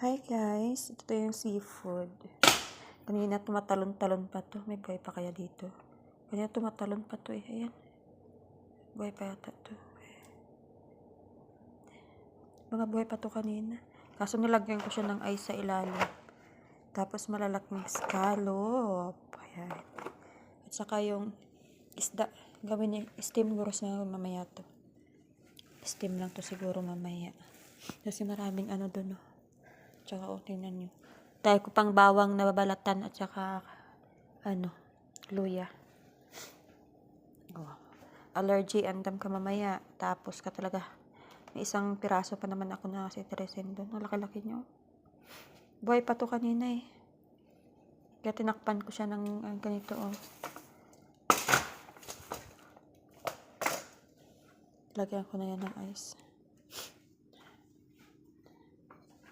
Hi guys, ito yung seafood. Kanina tumatalon-talon pa to. May buhay pa kaya dito? Kanina tumatalon pa to eh. Ayan. Buhay pa yata to. Mga buhay pa to kanina. Kaso nilagyan ko siya ng ice sa ilalim. Tapos malalaking scallop. Ayan. At saka yung isda. Gawin niya, steam guros na mamaya to. Steam lang to siguro mamaya. Kasi maraming ano dun oh. Tsaka tingnan nyo. Dahil ko pang bawang na babalatan at saka luya. Oh. Allergy, andam ka mamaya. Tapos ka talaga. May isang piraso pa naman ako na sitresin doon. Ang laki-laki nyo. Buhay pa to kanina eh. Kaya tinakpan ko siya ng ganito oh. Lagyan ko na yan ng ice.